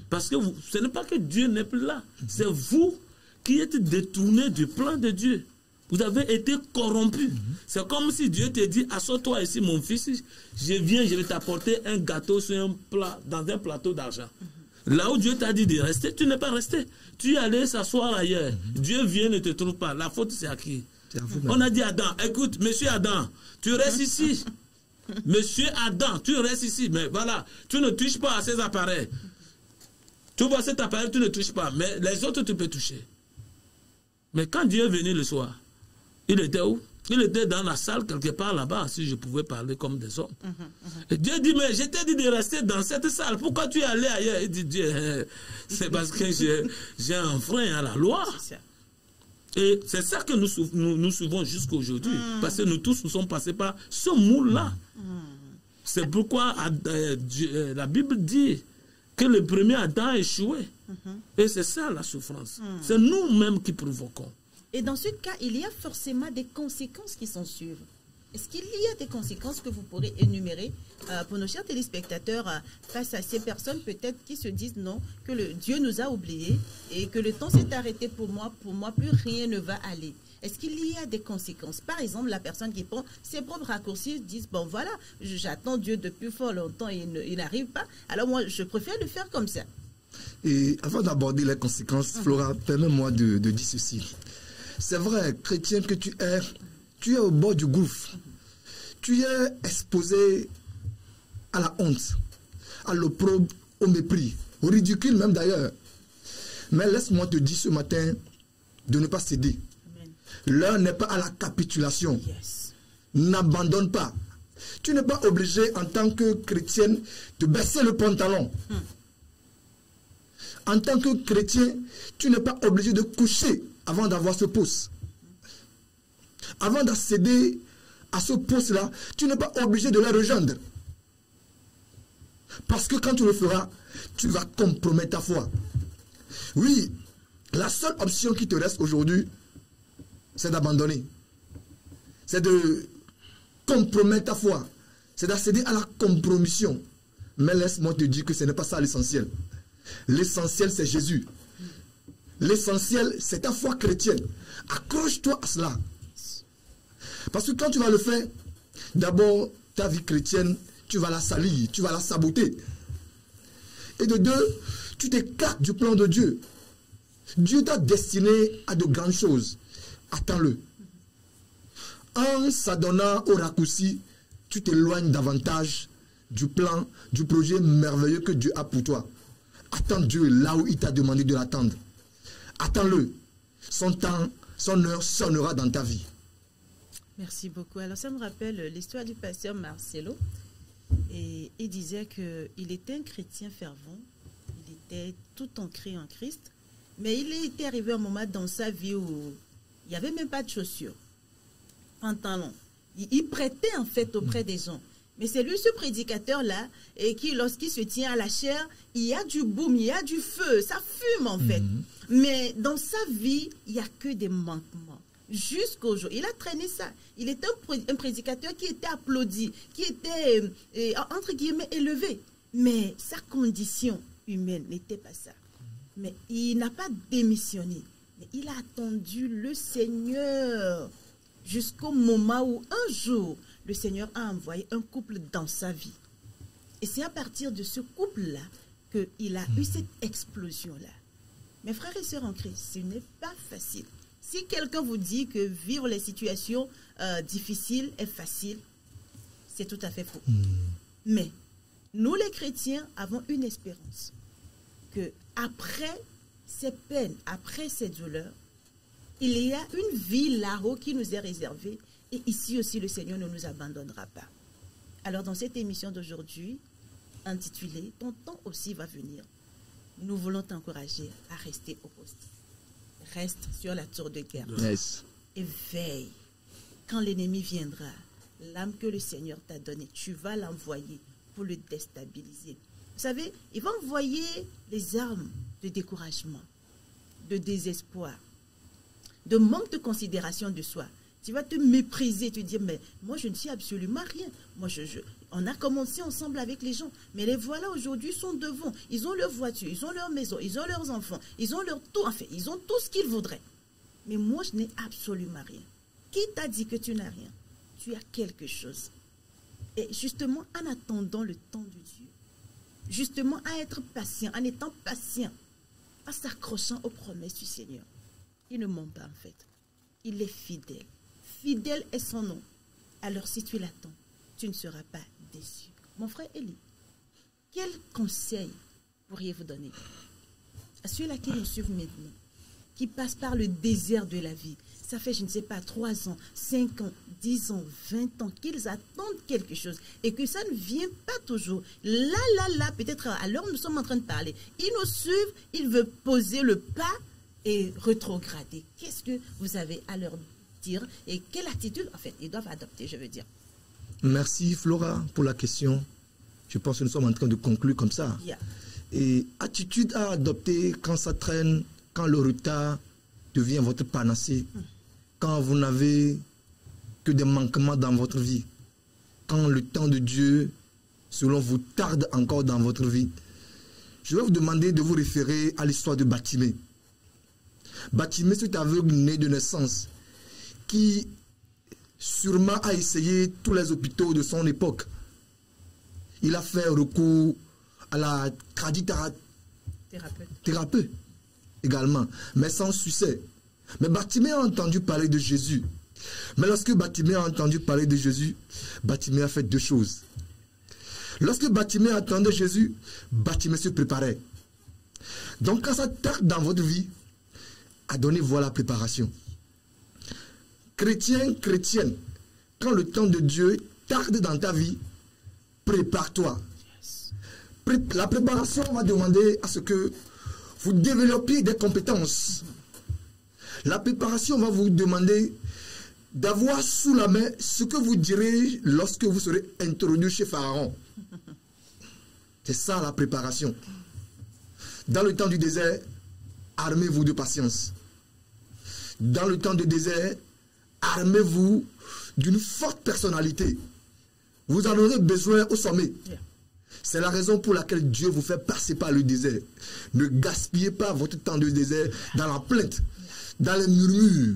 Parce que ce n'est pas que Dieu n'est plus là. C'est vous qui êtes détourné du plan de Dieu. Vous avez été corrompu. C'est comme si Dieu te dit, assois-toi ici, mon fils, je viens, je vais t'apporter un gâteau sur un plat, dans un plateau d'argent. Là où Dieu t'a dit de rester, tu n'es pas resté. Tu es allé s'asseoir ailleurs. Dieu vient, ne te trouve pas. La faute, c'est à qui? On a dit à Adam, écoute, monsieur Adam, tu restes ici. Monsieur Adam, tu restes ici. Mais voilà, tu ne touches pas à ces appareils. Tu vois cet appareil, tu ne touches pas. Mais les autres, tu peux toucher. Mais quand Dieu est venu le soir, il était où? Il était dans la salle quelque part là-bas, si je pouvais parler comme des hommes. Et Dieu dit, mais je t'ai dit de rester dans cette salle. Pourquoi tu es allé ailleurs? Il dit, Dieu, c'est parce que j'ai un frein à la loi. Et c'est ça que nous suivons jusqu'à aujourd'hui. Parce que nous tous nous sommes passés par ce moule-là. C'est pourquoi la Bible dit que le premier Adam a échoué. Et c'est ça la souffrance. C'est nous-mêmes qui provoquons. Et dans ce cas, il y a forcément des conséquences qui s'en suivent. Est-ce qu'il y a des conséquences que vous pourrez énumérer pour nos chers téléspectateurs face à ces personnes peut-être qui se disent non, que Dieu nous a oubliés et que le temps s'est arrêté pour moi plus rien ne va aller. Est-ce qu'il y a des conséquences? Par exemple, la personne qui prend ses propres raccourcis dit, bon voilà, j'attends Dieu depuis fort longtemps et il n'arrive pas, alors moi je préfère le faire comme ça. Et avant d'aborder les conséquences, Flora, permets-moi de dire ceci. C'est vrai, chrétien, que tu es au bord du gouffre. Tu es exposé à la honte, à l'opprobre, au mépris, au ridicule même d'ailleurs. Mais laisse-moi te dire ce matin de ne pas céder. L'heure n'est pas à la capitulation. N'abandonne pas. Tu n'es pas obligé en tant que chrétienne de baisser le pantalon. En tant que chrétien, tu n'es pas obligé de coucher avant d'avoir ce poste. Avant d'accéder à ce poste-là, tu n'es pas obligé de la rejoindre. Parce que quand tu le feras, tu vas compromettre ta foi. Oui, la seule option qui te reste aujourd'hui, c'est d'abandonner. C'est de compromettre ta foi. C'est d'accéder à la compromission. Mais laisse-moi te dire que ce n'est pas ça l'essentiel. L'essentiel, c'est Jésus. L'essentiel, c'est ta foi chrétienne. Accroche-toi à cela. Parce que quand tu vas le faire, d'abord, ta vie chrétienne, tu vas la salir, tu vas la saboter. Et de deux, tu t'écartes du plan de Dieu. Dieu t'a destiné à de grandes choses. Attends-le. En s'adonnant au raccourci, tu t'éloignes davantage du plan, du projet merveilleux que Dieu a pour toi. Attends Dieu là où il t'a demandé de l'attendre. Attends-le. Son temps, son heure sonnera dans ta vie. Merci beaucoup. Alors ça me rappelle l'histoire du pasteur Marcelo. Et il disait qu'il était un chrétien fervent. Il était tout ancré en Christ. Mais il était arrivé un moment dans sa vie où il n'y avait même pas de chaussures, pantalon. Il prêtait en fait auprès des gens. Mais c'est lui, ce prédicateur-là, et qui, lorsqu'il se tient à la chair, il y a du boum, il y a du feu, ça fume en fait. Mais dans sa vie, il n'y a que des manquements. Jusqu'au jour, il a traîné ça. Il était un prédicateur qui était applaudi, qui était, entre guillemets, élevé. Mais sa condition humaine n'était pas ça. Mais il n'a pas démissionné. Mais il a attendu le Seigneur jusqu'au moment où un jour, le Seigneur a envoyé un couple dans sa vie. Et c'est à partir de ce couple-là qu'il a eu cette explosion-là. Mes frères et sœurs en Christ, ce n'est pas facile. Si quelqu'un vous dit que vivre les situations difficiles est facile, c'est tout à fait faux. Mais nous les chrétiens avons une espérance que après ces peines, après ces douleurs, il y a une vie là-haut qui nous est réservée. Et ici aussi, le Seigneur ne nous abandonnera pas. Alors, dans cette émission d'aujourd'hui, intitulée « Ton temps aussi va venir », nous voulons t'encourager à rester au poste. Reste sur la tour de guerre. Yes. Et veille. Quand l'ennemi viendra, l'âme que le Seigneur t'a donnée, tu vas l'envoyer pour le déstabiliser. Vous savez, il va envoyer les armes de découragement, de désespoir, de manque de considération de soi. Tu vas te mépriser, te dire, mais moi je ne suis absolument rien. Moi, on a commencé ensemble avec les gens, mais les voilà aujourd'hui, ils sont devant. Ils ont leur voiture, ils ont leur maison, ils ont leurs enfants, ils ont leur tout, enfin, ils ont tout ce qu'ils voudraient. Mais moi, je n'ai absolument rien. Qui t'a dit que tu n'as rien? Tu as quelque chose. Et justement, en attendant le temps de Dieu, justement, à être patient, en étant patient, en s'accrochant aux promesses du Seigneur, il ne ment pas en fait. Il est fidèle. Fidèle est son nom. Alors si tu l'attends, tu ne seras pas déçu. Mon frère Élie, quel conseil pourriez-vous donner à ceux-là qui nous suivent maintenant, qui passent par le désert de la vie? Ça fait, je ne sais pas, 3 ans, 5 ans, 10 ans, 20 ans qu'ils attendent quelque chose et que ça ne vient pas toujours. Là, peut-être à l'heure où nous sommes en train de parler, ils nous suivent, ils veulent poser le pas et rétrograder. Qu'est-ce que vous avez à leur dire et quelle attitude, en fait, ils doivent adopter, je veux dire? Merci Flora pour la question. Je pense que nous sommes en train de conclure comme ça. Yeah. Et attitude à adopter quand ça traîne, quand le retard devient votre panacée, quand vous n'avez que des manquements dans votre vie, quand le temps de Dieu, selon vous, tarde encore dans votre vie. Je vais vous demander de vous référer à l'histoire de Bartimée. Bartimée, c'est un aveugle né de naissance qui sûrement a essayé tous les hôpitaux de son époque. Il a fait recours à la thérapeute également, mais sans succès. Mais Bartimée a entendu parler de Jésus. Mais lorsque Bartimée a entendu parler de Jésus, Bartimée a fait 2 choses. Lorsque Bartimée attendait Jésus, Bartimée se préparait. Donc quand ça tarde dans votre vie, adonnez-vous à la préparation. Chrétien, chrétienne, quand le temps de Dieu tarde dans ta vie, prépare-toi. La préparation va demander à ce que vous développiez des compétences. La préparation va vous demander d'avoir sous la main ce que vous direz lorsque vous serez introduit chez Pharaon. C'est ça la préparation. Dans le temps du désert, armez-vous de patience. Dans le temps du désert, armez-vous d'une forte personnalité. Vous en aurez besoin au sommet. C'est la raison pour laquelle Dieu vous fait passer par le désert. Ne gaspillez pas votre temps de désert dans la plainte, dans les murmures.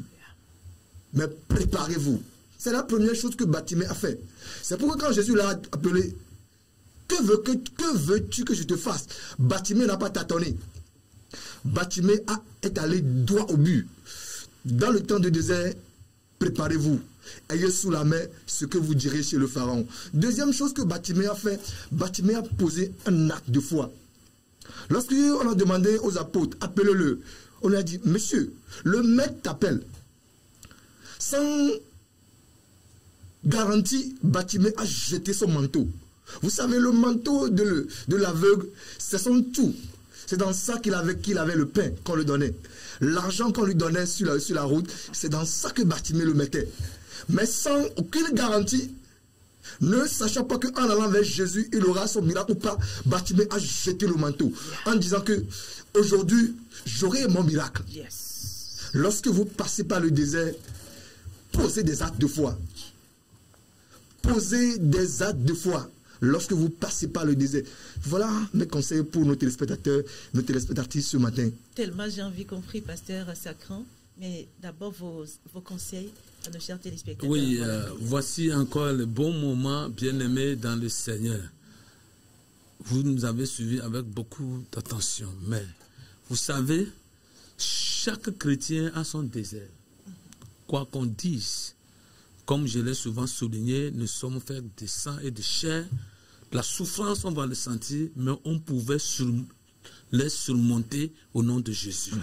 Mais préparez-vous. C'est la première chose que Bartimée a fait. C'est pourquoi quand Jésus l'a appelé, que veux-tu que je te fasse? Bartimée n'a pas tâtonné. Bartimée est allé droit au but. Dans le temps de désert, préparez-vous. Ayez sous la main ce que vous direz chez le Pharaon. Deuxième chose que Bartimée a fait, Bartimée a posé un acte de foi. Lorsqu'on a demandé aux apôtres, appelez-le, on lui a dit, monsieur, le maître t'appelle. Sans garantie, Bartimée a jeté son manteau. Vous savez, le manteau de l'aveugle, c'est son tout. C'est dans ça qu'il avait le pain qu'on lui donnait. L'argent qu'on lui donnait sur la route, c'est dans ça que Bartimée le mettait. Mais sans aucune garantie, ne sachant pas qu'en allant vers Jésus, il aura son miracle ou pas, Bartimée a jeté le manteau en disant que aujourd'hui, j'aurai mon miracle. Yes. Lorsque vous passez par le désert, posez des actes de foi. Posez des actes de foi lorsque vous passez par le désert. Voilà mes conseils pour nos téléspectateurs, nos téléspectatrices ce matin. Tellement j'ai envie compris, pasteur Sacran, mais d'abord vos conseils à nos chers téléspectateurs. Oui, voici encore le bon moment, bien-aimé dans le Seigneur. Vous nous avez suivis avec beaucoup d'attention, mais vous savez, chaque chrétien a son désert. Quoi qu'on dise, comme je l'ai souvent souligné, nous sommes faits de sang et de chair. La souffrance, on va le sentir, mais on pouvait les surmonter au nom de Jésus.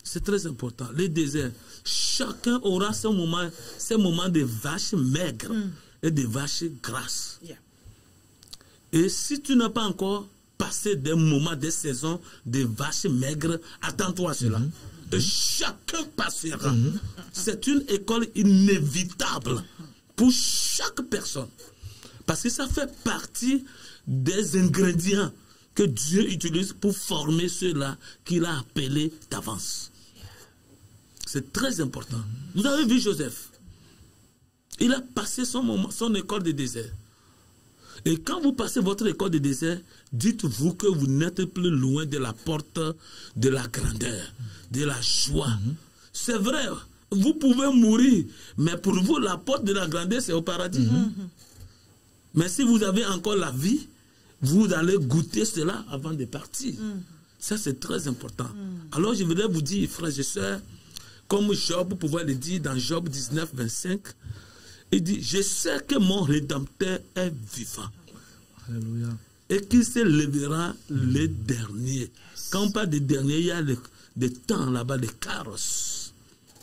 C'est très important. Les déserts, chacun aura ces moments de vaches maigres et de vaches grasses. Et si tu n'as pas encore passer des moments, des saisons de vaches maigres. Attends-toi à cela. Et chacun passera. C'est une école inévitable pour chaque personne. Parce que ça fait partie des ingrédients que Dieu utilise pour former ceux-là qu'il a appelés d'avance. C'est très important. Vous avez vu Joseph. Il a passé son école de désert. Et quand vous passez votre école de désert, dites-vous que vous n'êtes plus loin de la porte de la grandeur, de la joie. C'est vrai, vous pouvez mourir, mais pour vous, la porte de la grandeur, c'est au paradis. Mais si vous avez encore la vie, vous allez goûter cela avant de partir. Ça, c'est très important. Alors, je voudrais vous dire, frères et sœurs, comme Job pouvait le dire dans Job 19, 25, il dit, je sais que mon Rédempteur est vivant. Alléluia. Et qu'il se lèvera le dernier. Quand on parle de dernier, il y a des temps là-bas, des carrosses.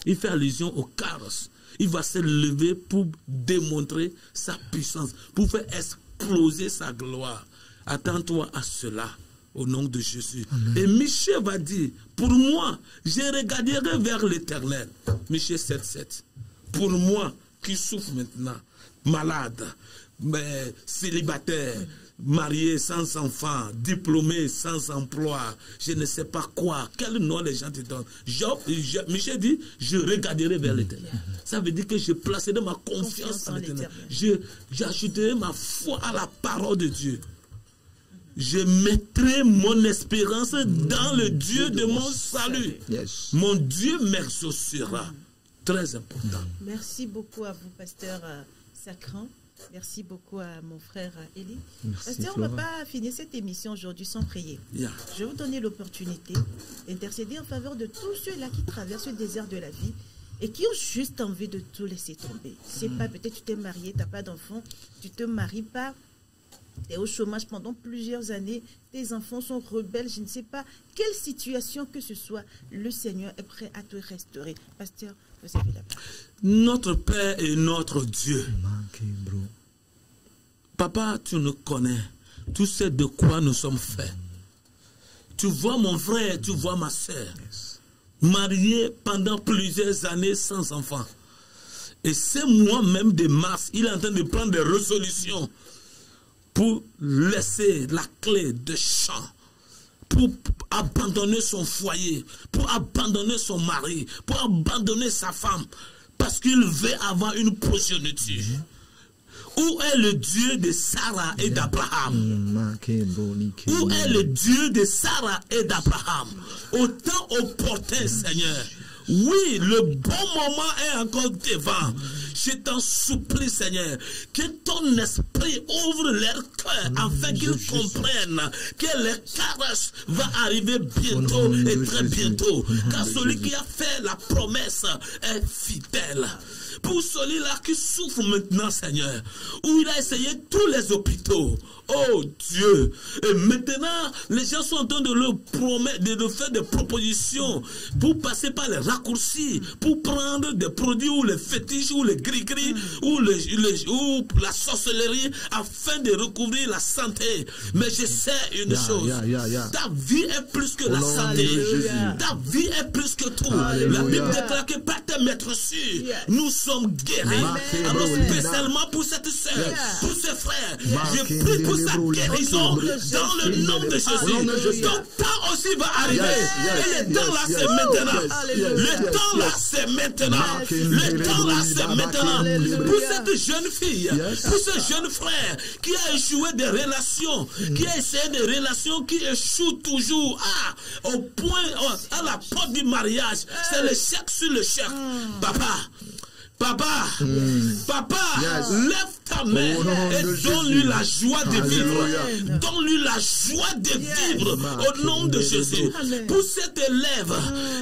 Il fait allusion aux carrosses. Il va se lever pour démontrer sa puissance, pour faire exploser sa gloire. Attends-toi à cela, au nom de Jésus. Amen. Et Michée va dire, pour moi, je regarderai vers l'Éternel. Michée 7,7. Pour moi, qui souffre maintenant, malade, mais célibataire, marié sans enfant, diplômé sans emploi, je ne sais pas quoi, quel nom les gens te donnent. Michel dit, je regarderai vers l'Éternel. Ça veut dire que je placerai ma confiance en l'Éternel. J'ajouterai ma foi à la parole de Dieu. Je mettrai mon espérance dans le Dieu de mon salut. Mon Dieu m'exaucera. Très important. Merci beaucoup à vous, pasteur Sacran. Merci beaucoup à mon frère Élie. Pasteur, on ne va pas finir cette émission aujourd'hui sans prier. Je vais vous donner l'opportunité d'intercéder en faveur de tous ceux-là qui traversent le désert de la vie et qui ont juste envie de tout laisser tomber. C'est pas, peut-être tu t'es marié, tu n'as pas d'enfant, tu ne te maries pas, tu es au chômage pendant plusieurs années, tes enfants sont rebelles, je ne sais pas quelle situation que ce soit, le Seigneur est prêt à te restaurer. Pasteur, vous avez la parole. Notre Père et notre Dieu. Papa, tu nous connais. Tu sais de quoi nous sommes faits. Tu vois mon frère, tu vois ma soeur. Marié pendant plusieurs années sans enfant. Et c'est moi-même de mars, il est en train de prendre des résolutions pour laisser la clé de champ, pour abandonner son foyer, pour abandonner son mari, pour abandonner sa femme, parce qu'il veut avoir une progéniture. Où est le Dieu de Sarah et d'Abraham? Où est le Dieu de Sarah et d'Abraham? Au temps opportun, Seigneur. Oui, le bon moment est encore devant. Je t'en supplie, Seigneur, que ton esprit ouvre leur cœur afin qu'ils comprennent que les caresses vont arriver bientôt et très bientôt. Car celui qui a fait la promesse est fidèle. Pour celui-là qui souffre maintenant, Seigneur, où il a essayé tous les hôpitaux. Oh Dieu, et maintenant, les gens sont en train de leur promettre, de faire des propositions pour passer par les raccourcis, pour prendre des produits ou les fétiches, ou les gris-gris, ou la sorcellerie, afin de recouvrir la santé. Mais je sais une chose, ta vie est plus que la santé. Ta vie est plus que tout. La Bible déclare que par tes maîtres sûrs, nous sommes guéris. Alors spécialement pour cette soeur, pour ce frère, je prie pour sa guérison dans le nom de Jésus. Ton temps aussi va arriver. Et le temps là c'est maintenant. Le temps là c'est maintenant. Le temps là c'est maintenant. Pour cette jeune fille, pour ce jeune frère qui a échoué des relations, qui a essayé des relations qui échouent toujours au point, à la porte du mariage, c'est l'échec sur l'échec. Papa, lève ta main et donne-lui la joie de vivre. Donne-lui la joie de vivre au nom de Jésus. Pour cet élève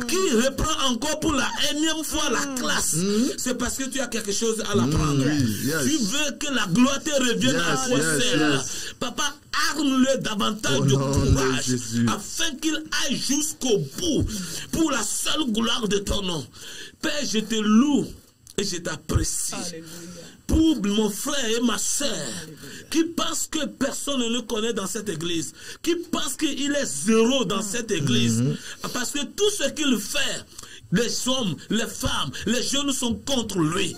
qui reprend encore pour la énième fois la classe, c'est parce que tu as quelque chose à l'apprendre. Tu veux que la gloire te revienne à toi seul. Papa, arme-le davantage de courage afin qu'il aille jusqu'au bout pour la seule gloire de ton nom. Père, je te loue. Et je t'apprécie. Alléluia. Pour mon frère et ma soeur qui pensent que personne ne le connaît dans cette église, qui pensent qu'il est zéro dans cette église, parce que tout ce qu'il fait, les hommes, les femmes, les jeunes sont contre lui.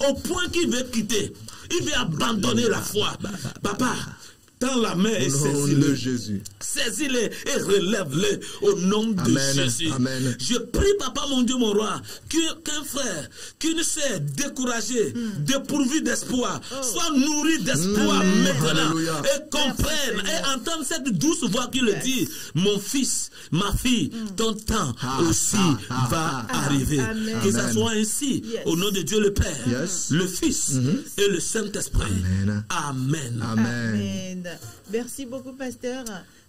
Au point qu'il veut quitter, il veut abandonner la foi. Papa, tends la main et saisis-le. Jésus. Saisis-le et relève-le au nom de Jésus. Amen. Je prie, Papa, mon Dieu, mon roi, qu'un frère qui ne s'est découragé, dépourvu d'espoir, soit nourri d'espoir maintenant. Alléluia. Et comprenne et entende cette douce voix qui le dit: mon fils, ma fille, ton temps aussi va arriver. Amen. Que ça soit ainsi, au nom de Dieu le Père, le Fils et le Saint-Esprit. Amen. Amen. Merci beaucoup, pasteur.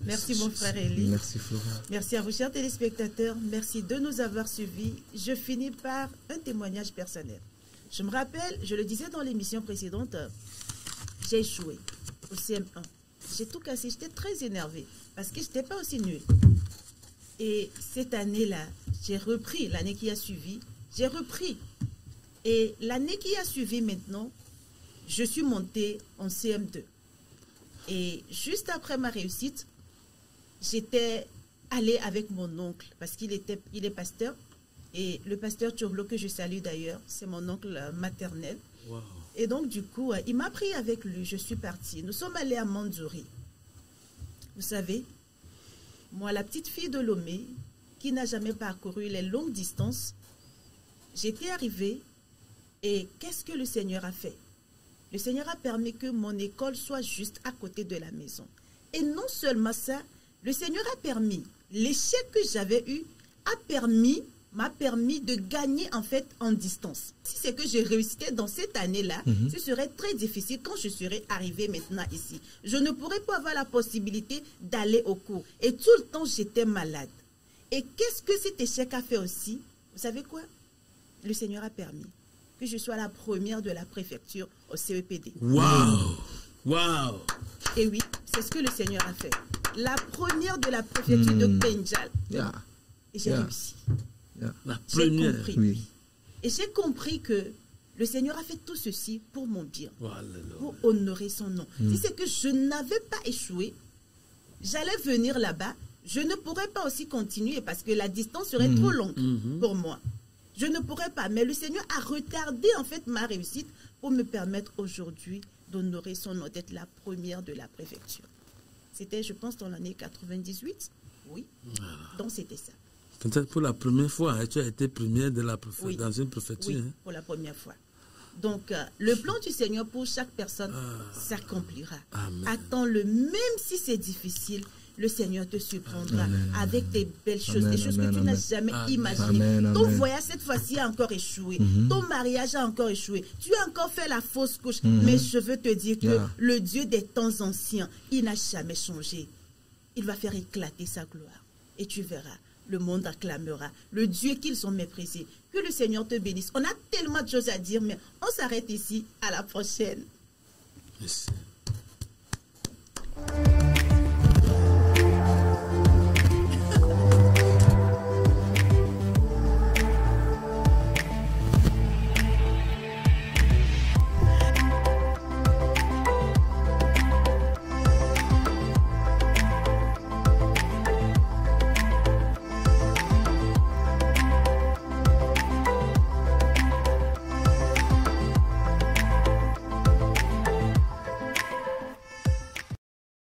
Merci, mon frère Élie. Merci, Flora. Merci à vous, chers téléspectateurs. Merci de nous avoir suivis. Je finis par un témoignage personnel. Je me rappelle, je le disais dans l'émission précédente, j'ai échoué au CM1. J'ai tout cassé. J'étais très énervée parce que je n'étais pas aussi nulle. Et cette année-là, j'ai repris. L'année qui a suivi, j'ai repris. Et l'année qui a suivi maintenant, je suis montée en CM2. Et juste après ma réussite, j'étais allée avec mon oncle, parce qu'il est pasteur. Et le pasteur Turlo, que je salue d'ailleurs, c'est mon oncle maternel. Wow. Et donc, du coup, il m'a pris avec lui. Je suis partie. Nous sommes allés à Mandzouri. Vous savez, moi, la petite fille de Lomé, qui n'a jamais parcouru les longues distances, j'étais arrivée et qu'est-ce que le Seigneur a fait? Le Seigneur a permis que mon école soit juste à côté de la maison. Et non seulement ça, le Seigneur a permis, l'échec que j'avais eu m'a permis de gagner en fait en distance. Si c'est que je réussissais dans cette année-là, ce serait très difficile quand je serais arrivée maintenant ici. Je ne pourrais pas avoir la possibilité d'aller au cours. Et tout le temps, j'étais malade. Et qu'est-ce que cet échec a fait aussi? Vous savez quoi? Le Seigneur a permis que je sois la première de la préfecture au CEPD. Waouh! Waouh! Et oui, c'est ce que le Seigneur a fait. La première de la préfecture de Benjal. Et j'ai réussi. La J'ai première. compris. Oui. Et j'ai compris que le Seigneur a fait tout ceci pour mon bien, Voilà. pour honorer son nom. Si c'est que je n'avais pas échoué, j'allais venir là-bas, je ne pourrais pas aussi continuer parce que la distance serait trop longue pour moi. Je ne pourrais pas, mais le Seigneur a retardé en fait ma réussite pour me permettre aujourd'hui d'honorer son nom, d'être la première de la préfecture. C'était, je pense, dans l'année 98. Oui. Donc c'était ça. Peut-être pour la première fois, tu as été première de la dans une préfecture. Oui, hein? pour la première fois. Donc, le plan du Seigneur pour chaque personne s'accomplira. Attends-le, même si c'est difficile, le Seigneur te surprendra avec des belles choses, des choses que tu n'as jamais imaginées. Ton voyage, cette fois-ci, a encore échoué. Ton mariage a encore échoué. Tu as encore fait la fausse couche. Mais je veux te dire que le Dieu des temps anciens, il n'a jamais changé. Il va faire éclater sa gloire. Et tu verras, le monde acclamera. Le Dieu qu'ils ont méprisé. Que le Seigneur te bénisse. On a tellement de choses à dire, mais on s'arrête ici. À la prochaine. Merci.